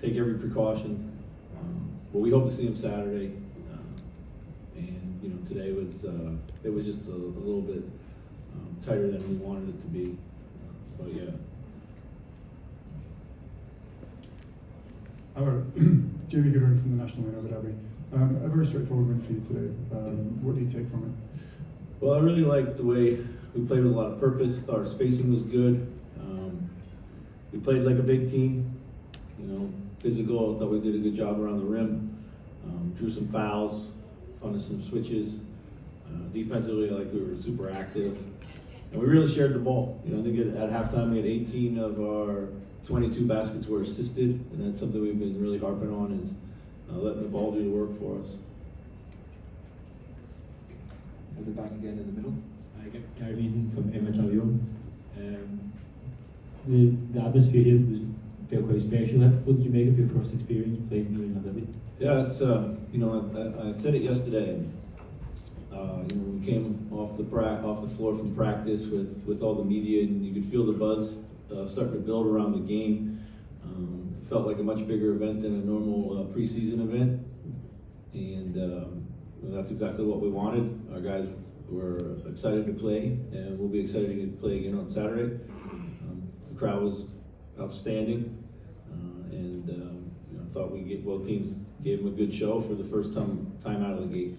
take every precaution. But we hope to see him Saturday. And today was it was just a little bit tighter than we wanted it to be. But yeah. Jamie Goodwin from the national line of Dhabi. A very straightforward win for you today. What do you take from it? Well, I really liked the way we played with a lot of purpose. Thought our spacing was good. We played like a big team. Physical. I thought we did a good job around the rim. Drew some fouls, on some switches. Defensively, like we were super active, and we really shared the ball. I think at halftime we had 18 of our 22 baskets were assisted, and that's something we've been really harping on is letting the ball do the work for us. At the back again in the middle. Gary from Everton. The atmosphere here was felt quite special. What did you make of your first experience playing here in Dhabi? Yeah, it's I said it yesterday. We came off the floor from practice with all the media, and you could feel the buzz starting to build around the game. It felt like a much bigger event than a normal preseason event, and that's exactly what we wanted. Our guys were excited to play, and we'll be excited to play again on Saturday. The crowd was outstanding, and I thought both teams gave them a good show for the first time out of the gate.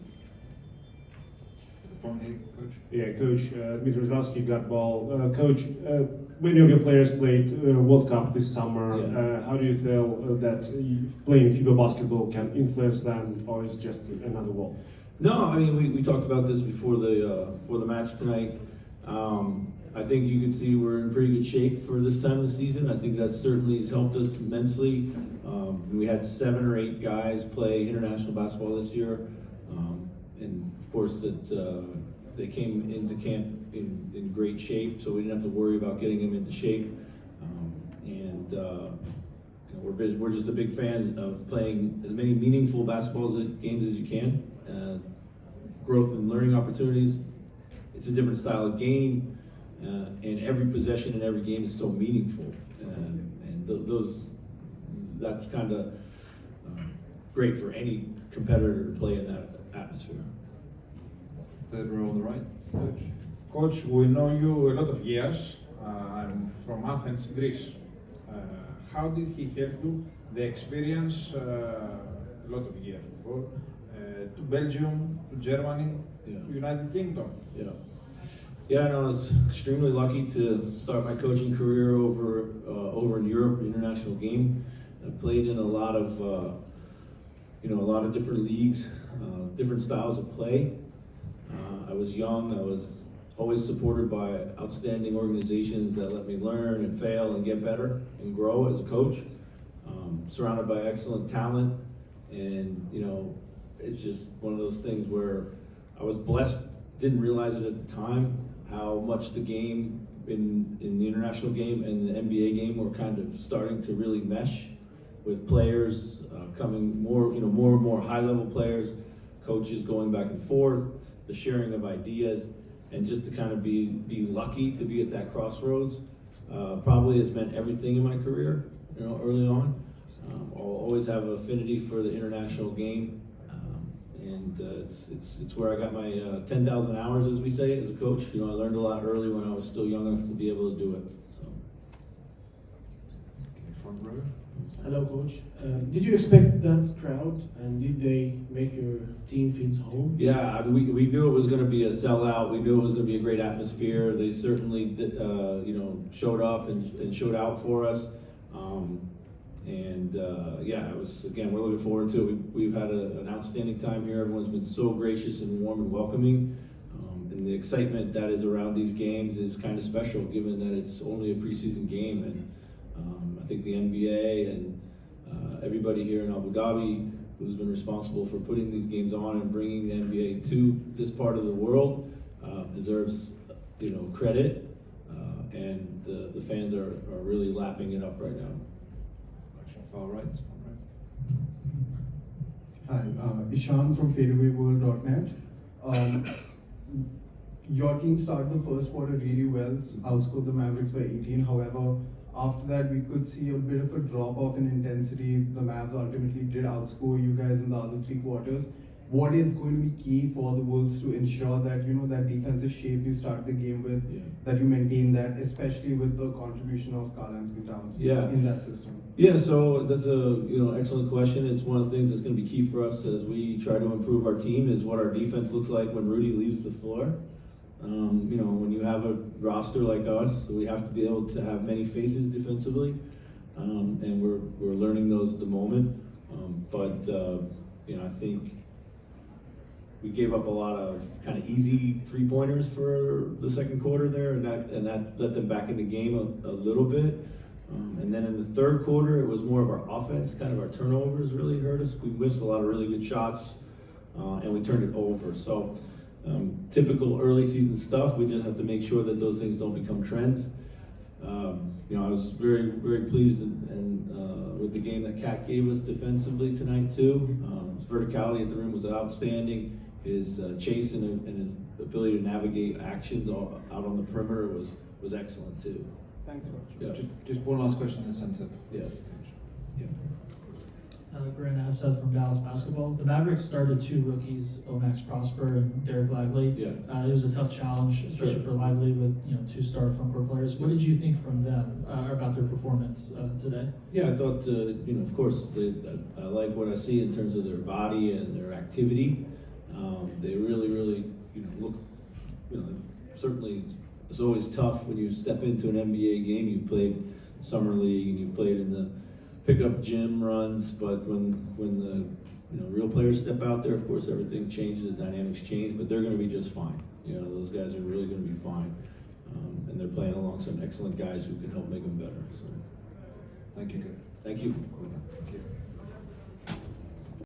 Coach. Yeah, Coach. Dmitry Zralski got ball. Coach, many of your players played World Cup this summer. Yeah. How do you feel that playing FIBA basketball can influence them, or is it just another wall? No, I mean we talked about this before the match tonight. I think you can see we're in pretty good shape for this time of the season. I think that certainly has helped us immensely. We had 7 or 8 guys play international basketball this year, and of course that they came into camp in great shape, so we didn't have to worry about getting them into shape. We're just a big fan of playing as many meaningful basketball games as you can. Growth and learning opportunities. It's a different style of game, and every possession in every game is so meaningful. That's kind of great for any competitor to play in that atmosphere. Third row on the right, Coach. Coach, we know you a lot of years. I'm from Athens, Greece. How did he help you? The experience, a lot of years before, to Belgium, to Germany, Yeah. to United Kingdom. Yeah, I was extremely lucky to start my coaching career over in Europe, international game. I played in a lot of different leagues, different styles of play. I was young. I was always supported by outstanding organizations that let me learn and fail and get better and grow as a coach. Surrounded by excellent talent, and it's just one of those things where I was blessed. Didn't realize it at the time how much the game in the international game and the NBA game were kind of starting to really mesh, with players coming more and more high-level players, coaches going back and forth, the sharing of ideas, and just to kind of be lucky to be at that crossroads probably has meant everything in my career. Early on, I'll always have an affinity for the international game. And it's where I got my 10,000 hours, as we say, as a coach. I learned a lot early when I was still young enough to be able to do it. So. Okay, front row. Hello, Coach. Did you expect that crowd, and did they make your team feel home? Yeah, I mean, we knew it was going to be a sellout. We knew it was going to be a great atmosphere. They certainly did, showed up and showed out for us. It was, again, we're looking forward to it. We've had an outstanding time here. Everyone's been so gracious and warm and welcoming. And the excitement that is around these games is kind of special, given that it's only a preseason game. And I think the NBA and everybody here in Abu Dhabi who's been responsible for putting these games on and bringing the NBA to this part of the world deserves credit. And the fans are really lapping it up right now. Far right. Hi, Ishan from fadeawayworld.net. Your team started the first quarter really well, outscored the Mavericks by 18. However, After that, we could see a bit of a drop off in intensity. The Mavs ultimately did outscore you guys in the other 3 quarters. What is going to be key for the Wolves to ensure that that defensive shape you start the game with, Yeah. that you maintain that, especially with the contribution of Karl-Anthony Towns Yeah. in that system? Yeah, so that's a excellent question. It's one of the things that's going to be key for us as we try to improve our team is what our defense looks like when Rudy leaves the floor. When you have a roster like us, we have to be able to have many faces defensively, and we're learning those at the moment. I think we gave up a lot of kind of easy 3-pointers for the second quarter there, and that let them back in the game a little bit. And then in the third quarter, it was more of our offense, kind of our turnovers really hurt us. We missed a lot of really good shots, and we turned it over. So typical early season stuff. We just have to make sure that those things don't become trends. I was very, very pleased with the game that Cat gave us defensively tonight too. His verticality at the rim was outstanding. His chase and his ability to navigate actions out on the perimeter was excellent too. Thanks, Coach. Yeah. Just one last question in the centre. Yeah. Grant Asad from Dallas Basketball. The Mavericks started 2 rookies, Omax Prosper and Derek Lively. Yeah. It was a tough challenge, especially Sure. for Lively with 2 star front court players. What did you think from them about their performance today? Yeah, I thought, of course, I like what I see in terms of their body and their activity. They really, really, look, certainly it's always tough when you step into an NBA game. You've played summer league and you've played in the pickup gym runs, but when the real players step out there, of course, everything changes, the dynamics change, but they're going to be just fine. Those guys are really going to be fine. And they're playing along some excellent guys who can help make them better. So, Thank you, Coach. thank you.